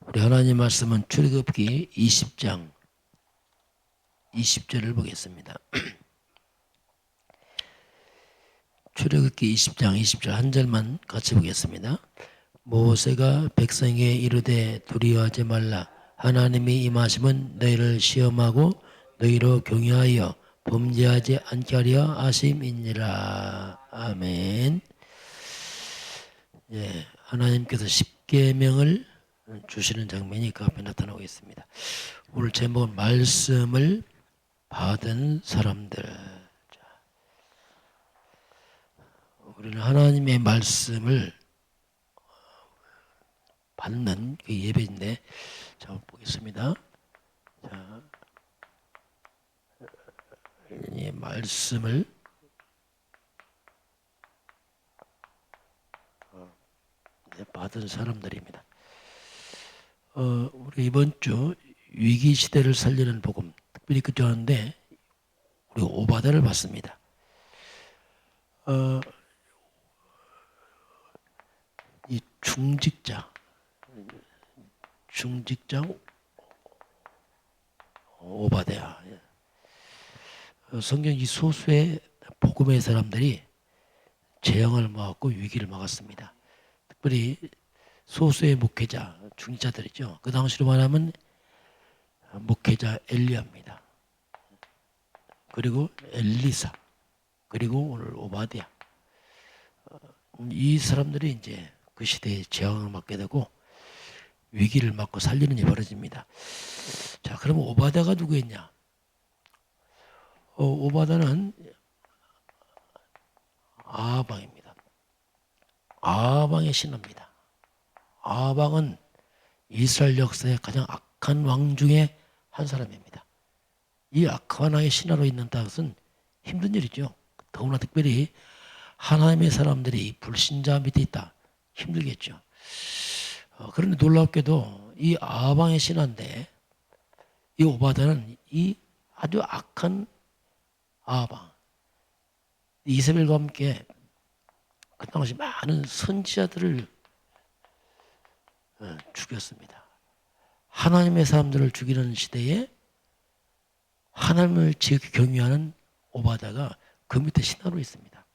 우리 하나님 말씀은 출애굽기 20장 20절을 보겠습니다. 출애굽기 20장 20절 한 절만 같이 보겠습니다. 모세가 백성에게 이르되 두려워하지 말라. 하나님이 임하심은 너희를 시험하고 너희로 경유하여 범죄하지 않게 하려 하심이니라. 아멘. 예, 하나님께서 십계명을 주시는 장면이 그 앞에 나타나고 있습니다. 오늘 제목은 말씀을 받은 사람들. 자, 우리는 하나님의 말씀을 받는 그 예배인데, 자, 보겠습니다. 자, 이 말씀을 받은 사람들입니다. 우리 이번 주 위기 시대를 살리는 복음 특별히 그쪽하는데 우리 오바다를 봤습니다. 이 중직자 오바데야. 성경 이 소수의 복음의 사람들이 재앙을 막았고 위기를 막았습니다. 특별히 소수의 목회자, 중직자들이죠. 그 당시로 말하면 목회자 엘리야입니다. 그리고 엘리사, 그리고 오늘 오바댜. 이 사람들이 이제 그 시대에 재앙을 맞게 되고 위기를 맞고 살리는 일이 벌어집니다. 자, 그럼 오바댜가 누구였냐? 오바댜는 아방입니다. 아방의 신하입니다. 아방은 이스라엘 역사의 가장 악한 왕 중에 한 사람입니다. 이 악한 왕의 신하로 있는다는 것은 힘든 일이죠. 더구나 특별히 하나님의 사람들이 불신자 밑에 있다. 힘들겠죠. 그런데 놀랍게도 이 아방의 신하인데 이 오바댜는 이 아주 악한 아방 이세벨과 함께 그 당시 많은 선지자들을 죽였습니다. 하나님의 사람들을 죽이는 시대에 하나님을 지극히 경외하는 오바댜가 그 밑에 신하로 있습니다.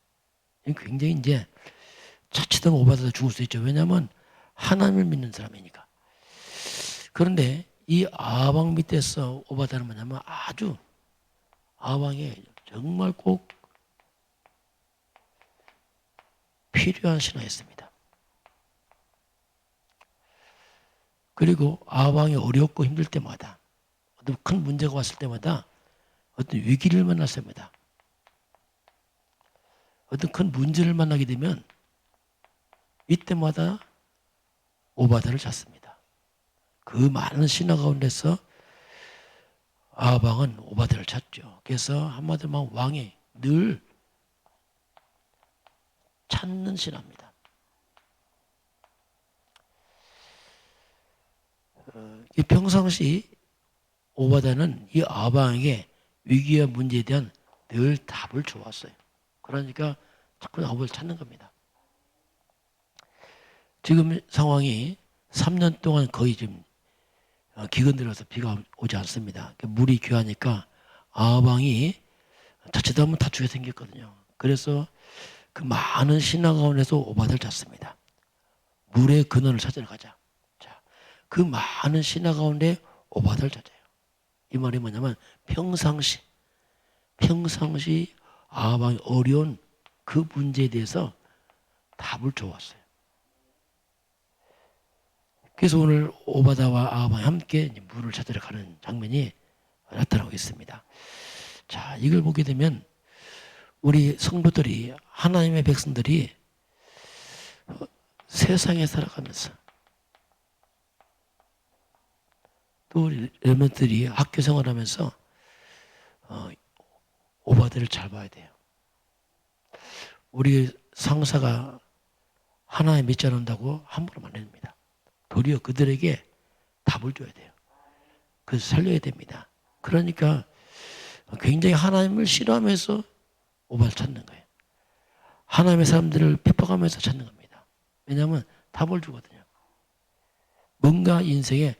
굉장히 이제 자칫하면 오바댜도 죽을 수 있죠. 왜냐하면 하나님을 믿는 사람이니까. 그런데 이 아방 밑에서 오바댜는 뭐냐면 아주 아방에 정말 꼭 필요한 신하였습니다. 그리고 아방이 어렵고 힘들 때마다 어떤 큰 문제가 왔을 때마다 어떤 위기를 만났습니다. 어떤 큰 문제를 만나게 되면 이때마다 오바댜를 찾습니다. 그 많은 신하 가운데서 아방은 오바댜를 찾죠. 그래서 한마디로 말하면 왕이 늘 찾는 신하입니다. 평상시 오바댜는 이 아방에게 위기와 문제에 대한 늘 답을 줘왔어요. 그러니까 자꾸 답을 찾는 겁니다. 지금 상황이 3년 동안 거의 지금 기근 들어서 비가 오지 않습니다. 물이 귀하니까 아방이 자칫하면 다투게 생겼거든요. 그래서 그 많은 신하 가운데서 오바댜를 찾습니다. 물의 근원을 찾으러 가자. 자, 그 많은 신하 가운데 오바댜를 찾아요. 이 말이 뭐냐면 평상시 아방이 어려운 그 문제에 대해서 답을 줘왔어요. 그래서 오늘 오바댜와 아방이 함께 물을 찾으러 가는 장면이 나타나고 있습니다. 자, 이걸 보게 되면 우리 성도들이 하나님의 백성들이 세상에 살아가면서 또 우리 렘넌트들이 학교 생활하면서 오바댜를 잘 봐야 돼요. 우리 상사가 하나님 믿지 않는다고 함부로 안 됩니다. 도리어 그들에게 답을 줘야 돼요. 그래서 살려야 됩니다. 그러니까 굉장히 하나님을 싫어하면서 오바를 찾는 거예요. 하나님의 사람들을 핍박하면서 찾는 겁니다. 왜냐하면 답을 주거든요. 뭔가 인생에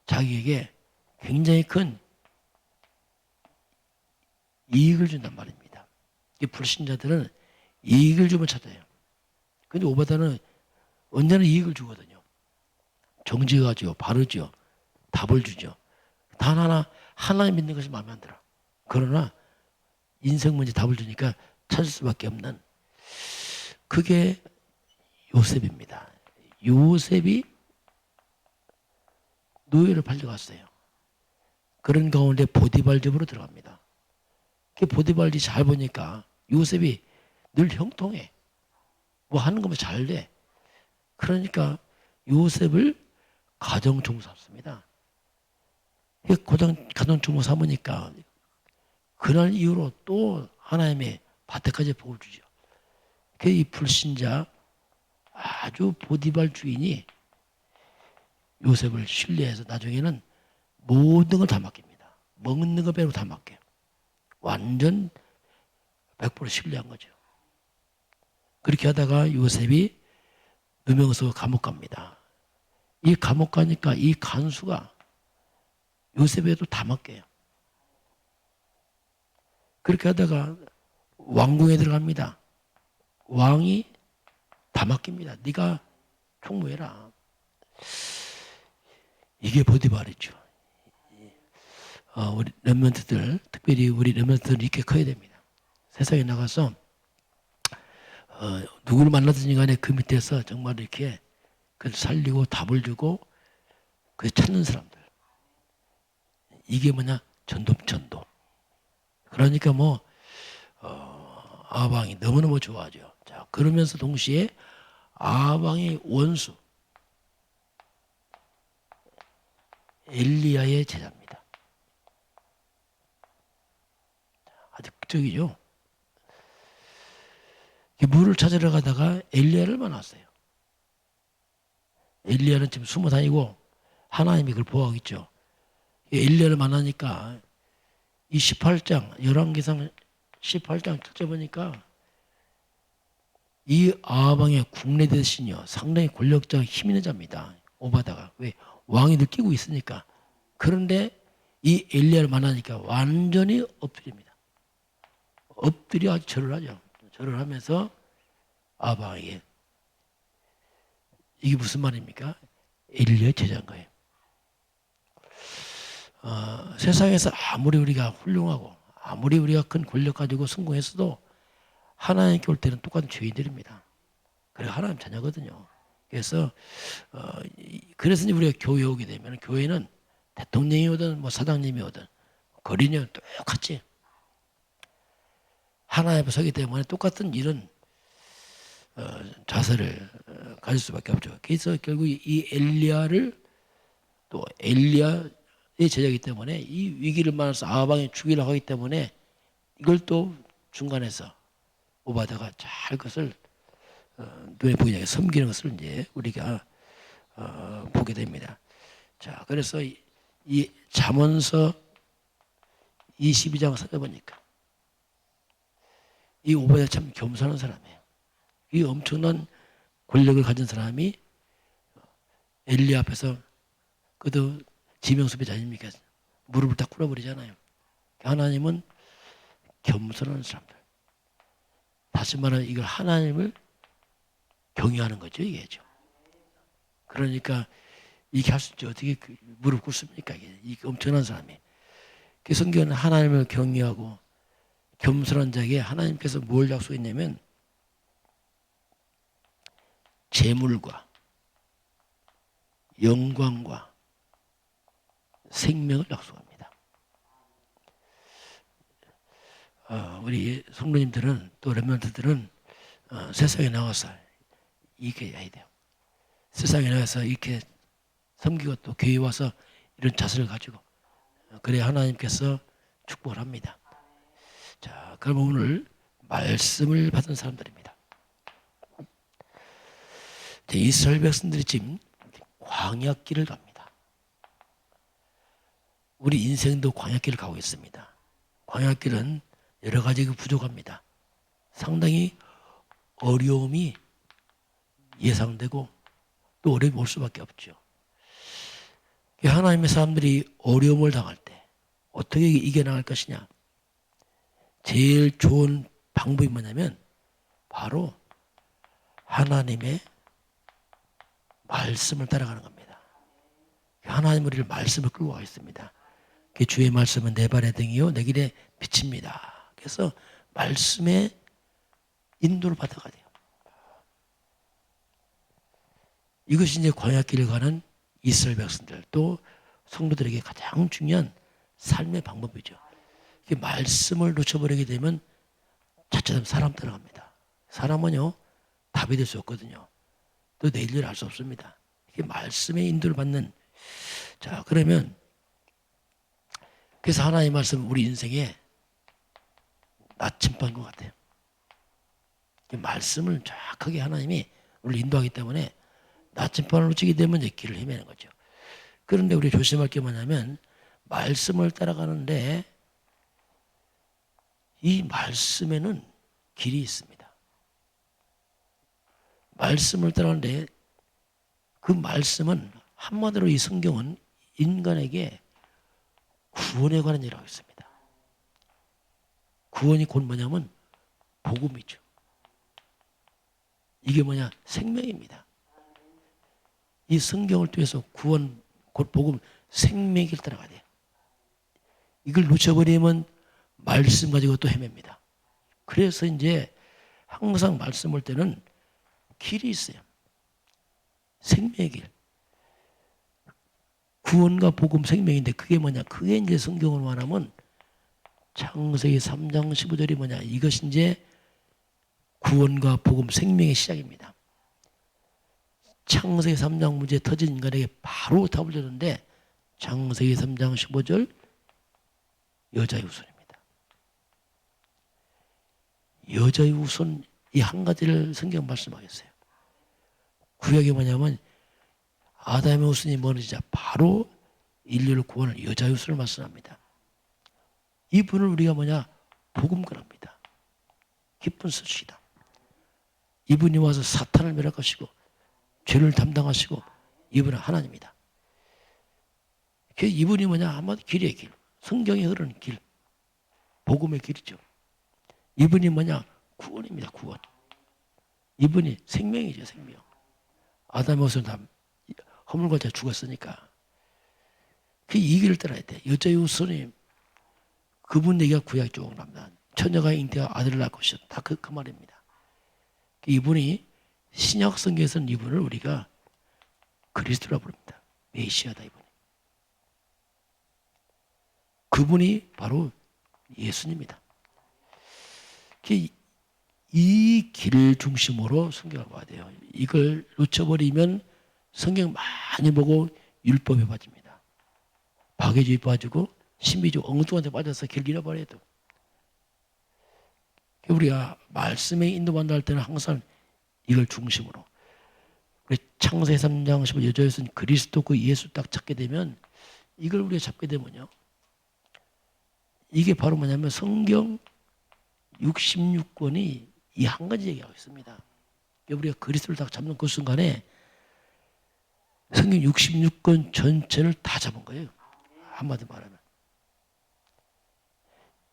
자기에게 굉장히 큰 이익을 준단 말입니다. 이 불신자들은 이익을 주면 찾아요. 근데 오바다는 언제나 이익을 주거든요. 정직하죠, 바르죠, 답을 주죠. 단 하나 하나님 믿는 것이 마음에 안 들어. 그러나 인생 문제 답을 주니까 찾을 수밖에 없는 그게 요셉입니다. 요셉이 노예를 팔려갔어요. 그런 가운데 보디발 집으로 들어갑니다. 그 보디발 집 잘 보니까 요셉이 늘 형통해. 뭐 하는 거면 잘 돼. 그러니까 요셉을 가정주무 삼습니다. 가정주무 삼으니까 그날 이후로 또 하나님의 밭에까지 복을 주죠. 이 불신자 아주 보디발 주인이 요셉을 신뢰해서 나중에는 모든 걸 다 맡깁니다. 먹는 거 빼고 다 맡겨요. 완전 100% 신뢰한 거죠. 그렇게 하다가 요셉이 누명서 감옥 갑니다. 이 감옥 가니까 이 간수가 요셉에도 다 맡겨요. 그렇게 하다가 왕궁에 들어갑니다. 왕이 다 맡깁니다. 네가 총무해라. 이게 보디발이죠. 우리 렘넌트들, 특별히 우리 렘넌트들은 이렇게 커야 됩니다. 세상에 나가서 누구를 만나든지 간에 그 밑에서 정말 이렇게 그걸 살리고 답을 주고 그 찾는 사람들. 이게 뭐냐? 전도. 그러니까 아방이 너무너무 좋아하죠. 자, 그러면서 동시에 아방의 원수 엘리야의 제자입니다. 아주 극적이죠. 물을 찾으러 가다가 엘리야를 만났어요. 엘리야는 지금 숨어 다니고 하나님이 그걸 보호하고 있죠. 엘리야를 만나니까 이 18장, 열왕기상 18장 찾아보니까 이 아방의 국내 대신이요. 상당히 권력자 힘 있는 자입니다. 오바다가. 왜? 왕이 느끼고 있으니까. 그런데 이 엘리야를 만나니까 완전히 엎드립니다. 엎드려 아주 절을 하죠. 절을 하면서 아방에게 이게 무슨 말입니까? 엘리야의 제자인 거예요. 세상에서 아무리 우리가 훌륭하고 아무리 우리가 큰 권력 가지고 성공했어도 하나님께 올 때는 똑같은 죄인들입니다. 그래 하나님 자녀거든요. 그래서 그래서 우리가 교회 오게 되면 교회는 대통령이 오든 뭐 사장님이 오든 거리는 똑같이 하나님 앞에 서기 때문에 똑같은 이런 자세를 가질 수밖에 없죠. 그래서 결국 이 엘리야를 또 엘리야의 제자이기 때문에 이 위기를 만나서 아방이 죽이려고 하기 때문에 이걸 또 중간에서 오바다가 잘 그것을 눈에 보이게 섬기는 것을 이제 우리가 보게 됩니다. 자, 그래서 이 잠언서 22장 살펴보니까 이 오바다 참 겸손한 사람이에요. 이 엄청난 권력을 가진 사람이 엘리야 앞에서 그도 지명수배자 아닙니까? 무릎을 딱 꿇어버리잖아요. 하나님은 겸손한 사람들. 다시 말하면 이걸 하나님을 경외하는 거죠, 이게죠. 그러니까 이게 할 수 있지 어떻게 무릎 꿇습니까? 이게 엄청난 사람이. 그 성경은 하나님을 경외하고 겸손한 자에게 하나님께서 뭘 약속했냐면 재물과 영광과 생명을 약속합니다. 우리 성도님들은 또 렘넌트들은 세상에 나와서 이렇게 해야 돼요. 세상에 나와서 이렇게 섬기고 또 교회 와서 이런 자세를 가지고 그래야 하나님께서 축복을 합니다. 자, 그럼 오늘 말씀을 받은 사람들입니다. 이스라엘 백성들이 지금 광야길을 갑니다. 우리 인생도 광야길을 가고 있습니다. 광야길은 여러 가지 부족합니다. 상당히 어려움이 예상되고 또 어려움이 올 수밖에 없죠. 하나님의 사람들이 어려움을 당할 때 어떻게 이겨나갈 것이냐? 제일 좋은 방법이 뭐냐면 바로 하나님의 말씀을 따라가는 겁니다. 하나님 우리를 말씀을 끌고 가겠습니다. 주의 말씀은 내 발의 등이요 내 길의 빛입니다. 그래서 말씀의 인도를 받아가야 돼요. 이것이 이제 광야길을 가는 이스라엘 백성들 또 성도들에게 가장 중요한 삶의 방법이죠. 말씀을 놓쳐버리게 되면 자칫하면 사람 따라갑니다. 사람은요 답이 될 수 없거든요. 또 내일을 알 수 없습니다. 이게 말씀의 인도를 받는. 자, 그러면 그래서 하나님의 말씀은 우리 인생에 나침반인 것 같아요. 말씀을 정확하게 하나님이 우리를 인도하기 때문에 나침반을 놓치게 되면 이제 길을 헤매는 거죠. 그런데 우리 조심할 게 뭐냐면 말씀을 따라가는데 이 말씀에는 길이 있습니다. 말씀을 따라가는데 그 말씀은 한마디로 이 성경은 인간에게 구원에 관한 일을 하고 있습니다. 구원이 곧 뭐냐면 복음이죠. 이게 뭐냐? 생명입니다. 이 성경을 통해서 구원, 곧 복음, 생명의 길 따라가야 돼요. 이걸 놓쳐버리면 말씀 가지고 또 헤맵니다. 그래서 이제 항상 말씀 볼 때는 길이 있어요. 생명의 길. 구원과 복음 생명인데 그게 뭐냐? 그게 이제 성경을 말하면 창세기 3장 15절이 뭐냐? 이것이 이제 구원과 복음 생명의 시작입니다. 창세기 3장 문제 터진 인간에게 바로 답을 주는데 창세기 3장 15절 여자의 후손입니다. 여자의 후손 이 한 가지를 성경 말씀하겠어요. 구약이 뭐냐면 아담의 후손이 무너지자 바로 인류를 구원할 여자의 후손을 말씀합니다. 이분을 우리가 뭐냐? 복음가랍니다. 기쁜 소식이다. 이분이 와서 사탄을 멸할 것이고 죄를 담당하시고 이분은 하나님이다. 이분이 뭐냐? 한마디 길이의 길. 성경에 흐르는 길. 복음의 길이죠. 이분이 뭐냐? 구원입니다. 구원. 이분이 생명이죠. 생명. 아담의 후손 다 허물과 죽었으니까 이 길을 따라야 돼. 여자의 후손이 그분 얘기가 구약이 쭉 납니다. 처녀가 잉태가 아들을 낳을 것이다. 다 그 말입니다. 이분이 신약 성경에서는 이분을 우리가 그리스도라 부릅니다. 메시아다 이분이. 그분이 바로 예수님입니다. 이 길 중심으로 성경을 봐야 돼요. 이걸 놓쳐버리면 성경 많이 보고 율법에 빠집니다. 박애주의 빠지고 신비주의 엉뚱한 데 빠져서 길 잃어버려야 돼. 우리가 말씀에 인도받는다 할 때는 항상 이걸 중심으로. 창세기 3장 15 여자에서는 그리스도 그 예수 딱 찾게 되면 이걸 우리가 잡게 되면요. 이게 바로 뭐냐면 성경 66권이 이 한 가지 얘기하고 있습니다. 우리가 그리스도를 딱 잡는 그 순간에 성경 66권 전체를 다 잡은 거예요. 한마디 말하면.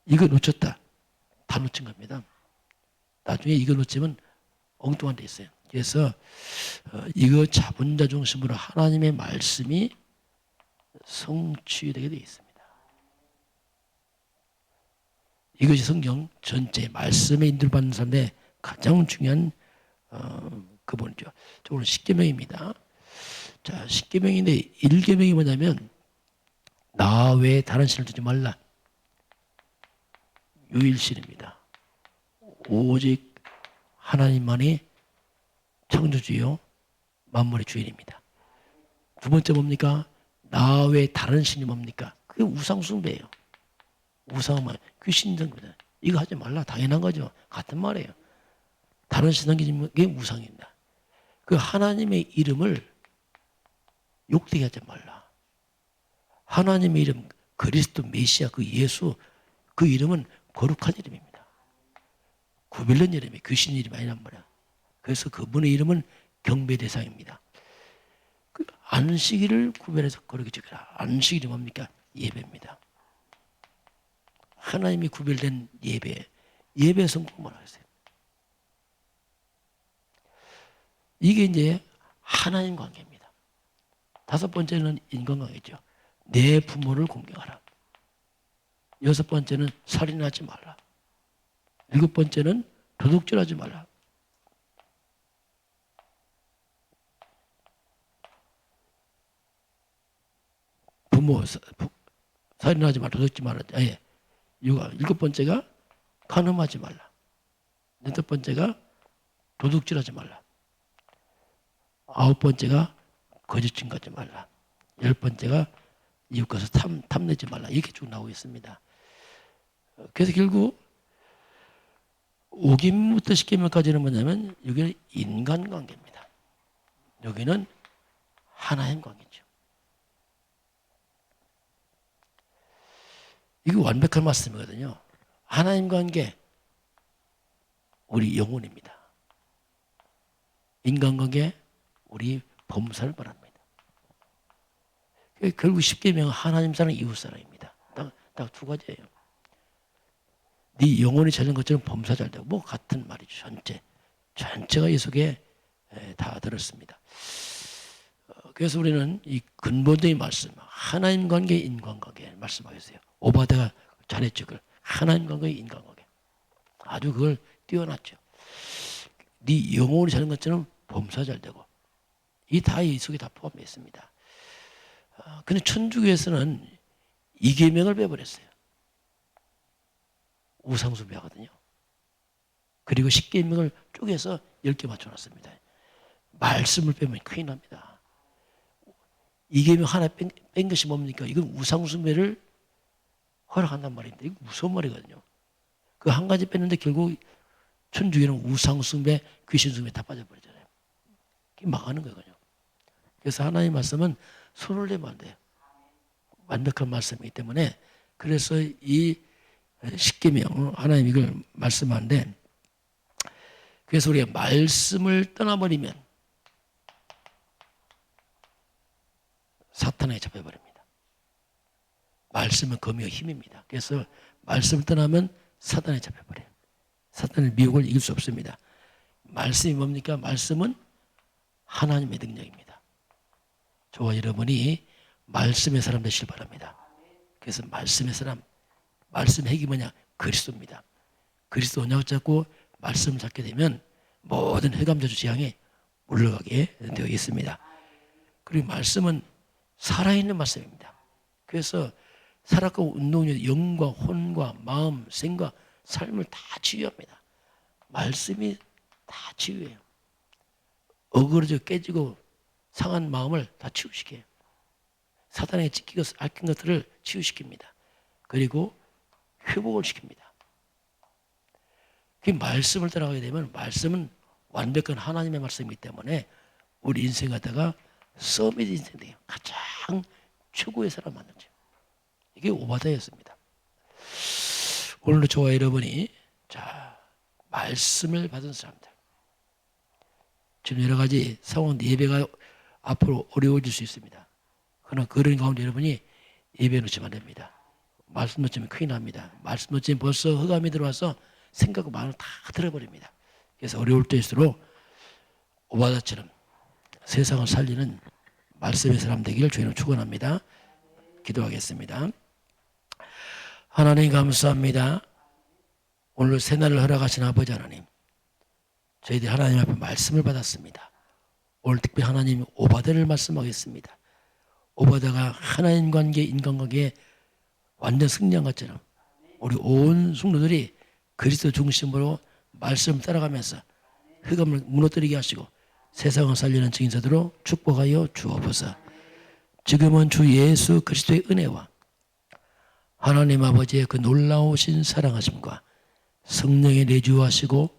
이거 놓쳤다. 다 놓친 겁니다. 나중에 이거 놓치면 엉뚱한 데 있어요. 그래서 이거 잡은 자 중심으로 하나님의 말씀이 성취되게 되어 있습니다. 이것이 성경 전체 말씀에 인도받는 사람의 가장 중요한 그분이죠. 오늘 십계명입니다. 자, 십계명인데 1계명이 뭐냐면 나 외에 다른 신을 두지 말라. 유일신입니다. 오직 하나님만이 창조주요 만물의 주인입니다. 두 번째 뭡니까? 나 외에 다른 신이 뭡니까? 그게 우상숭배예요. 우상은 귀신전입니다. 이거 하지 말라. 당연한 거죠. 같은 말이에요. 다른 신 넘기는 게 우상입니다. 그 하나님의 이름을 욕되게 하지 말라. 하나님의 이름 그리스도 메시아 그 예수 그 이름은 거룩한 이름입니다. 구별된 이름이 귀신 이름이 아니란 말이야. 그래서 그분의 이름은 경배 대상입니다. 안식일을 구별해서 거룩히 지켜라. 안식일이 뭡니까? 예배입니다. 하나님이 구별된 예배 성품을 하세요. 이게 이제 하나님 관계입니다. 다섯 번째는 인간관계죠. 내 부모를 공경하라. 여섯 번째는 살인하지 말라. 일곱 번째는 도둑질하지 말라. 부모 살인하지 말라. 도둑질 말라. 예. 일곱 번째가 간음하지 말라. 여덟 번째가 도둑질하지 말라. 아홉 번째가 거짓 증거하지 말라. 열 번째가 이웃 것을 탐내지 말라. 이렇게 쭉 나오고 있습니다. 그래서 결국 5계명부터 10계명까지는 뭐냐면 여기는 인간관계입니다. 여기는 하나님 관계죠. 이게 완벽한 말씀이거든요. 하나님 관계, 우리 영혼입니다. 인간관계, 우리 범사를 말합니다. 결국 10계명은 하나님 사랑, 이웃 사랑입니다. 딱 두 가지예요. 네 영혼이 잘된 것처럼 범사 잘 되고, 뭐 같은 말이죠. 전체가 이 속에 다 들었습니다. 그래서 우리는 이 근본적인 말씀, 하나님 관계, 인간관계 말씀하겠어요. 오바데가 잘했죠. 그걸 하나님 관계, 인간관계 아주 그걸 띄워놨죠. 네 영혼이 잘된 것처럼 범사 잘 되고, 이 속에 다 포함되어 있습니다. 근데 천주교에서는 이 계명을 빼버렸어요. 우상숭배하거든요. 그리고 10계명을 쪼개서 10개 맞춰놨습니다. 말씀을 빼면 큰일 납니다. 이 계명 하나 뺀 것이 뭡니까? 이건 우상숭배를 허락한단 말입니다. 이거 무서운 말이거든요. 그 한 가지 뺐는데 결국 천주교는 우상숭배, 귀신숭배 다 빠져버리잖아요. 이게 망하는 거거든요. 그래서 하나님의 말씀은 손을 내면 안 돼요. 완벽한 말씀이기 때문에, 그래서 이 10계명 하나님 이걸 말씀하는데, 그래서 우리가 말씀을 떠나버리면 사탄에게 잡혀버립니다. 말씀은 검이요 힘입니다. 그래서 말씀을 떠나면 사탄에 잡혀버려요. 사탄의 미혹을 이길 수 없습니다. 말씀이 뭡니까? 말씀은 하나님의 능력입니다. 저와 여러분이 말씀의 사람 되시길 바랍니다. 그래서 말씀의 사람, 말씀의 핵이 뭐냐? 그리스도입니다. 그리스도 언약을 잡고 말씀을 잡게 되면 모든 흑암저주 재앙에 물러가게 되어 있습니다. 그리고 말씀은 살아있는 말씀입니다. 그래서 살아가고 운동력, 영과 혼과 마음, 생과 삶을 다 치유합니다. 말씀이 다 치유해요. 어그러져 깨지고 상한 마음을 다 치유시켜요. 사단에게 찢기고 앓힌 것들을 치유시킵니다. 그리고 회복을 시킵니다. 그 말씀을 따라가게 되면, 말씀은 완벽한 하나님의 말씀이기 때문에 우리 인생 갖다가 서밋 인생 돼요. 가장 최고의 사람 만나죠. 이게 오바다였습니다. 오늘도 저와 여러분이 말씀을 받은 사람들, 지금 여러 가지 상황 예배가 앞으로 어려워질 수 있습니다. 그러나 그런 가운데 여러분이 예배 놓치면 안 됩니다. 말씀 놓치면 큰일 납니다. 말씀 놓치면 벌써 흑암이 들어와서 생각과 마음을 다 들어버립니다. 그래서 어려울 때일수록 오바다처럼 세상을 살리는 말씀의 사람 되기를 주님은 축원합니다. 기도하겠습니다. 하나님 감사합니다. 오늘 새날을 허락하신 아버지 하나님, 저희들이 하나님 앞에 말씀을 받았습니다. 오늘 특별히 하나님 오바다를 말씀하겠습니다. 오바다가 하나님 관계, 인간관계에 완전 승리한 것처럼 우리 온 성도들이 그리스도 중심으로 말씀을 따라가면서 흑암을 무너뜨리게 하시고 세상을 살리는 증인자들로 축복하여 주옵소서. 지금은 주 예수 그리스도의 은혜와 하나님 아버지의 그 놀라우신 사랑하심과 성령의 내주하시고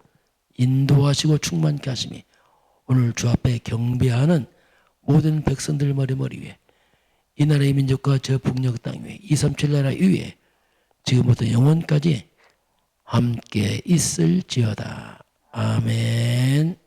인도하시고 충만케 하심이 오늘 주 앞에 경배하는 모든 백성들 머리 위에, 이 나라의 민족과 저 북녘 땅 위에, 237 나라 위에 지금부터 영원까지 함께 있을지어다. 아멘.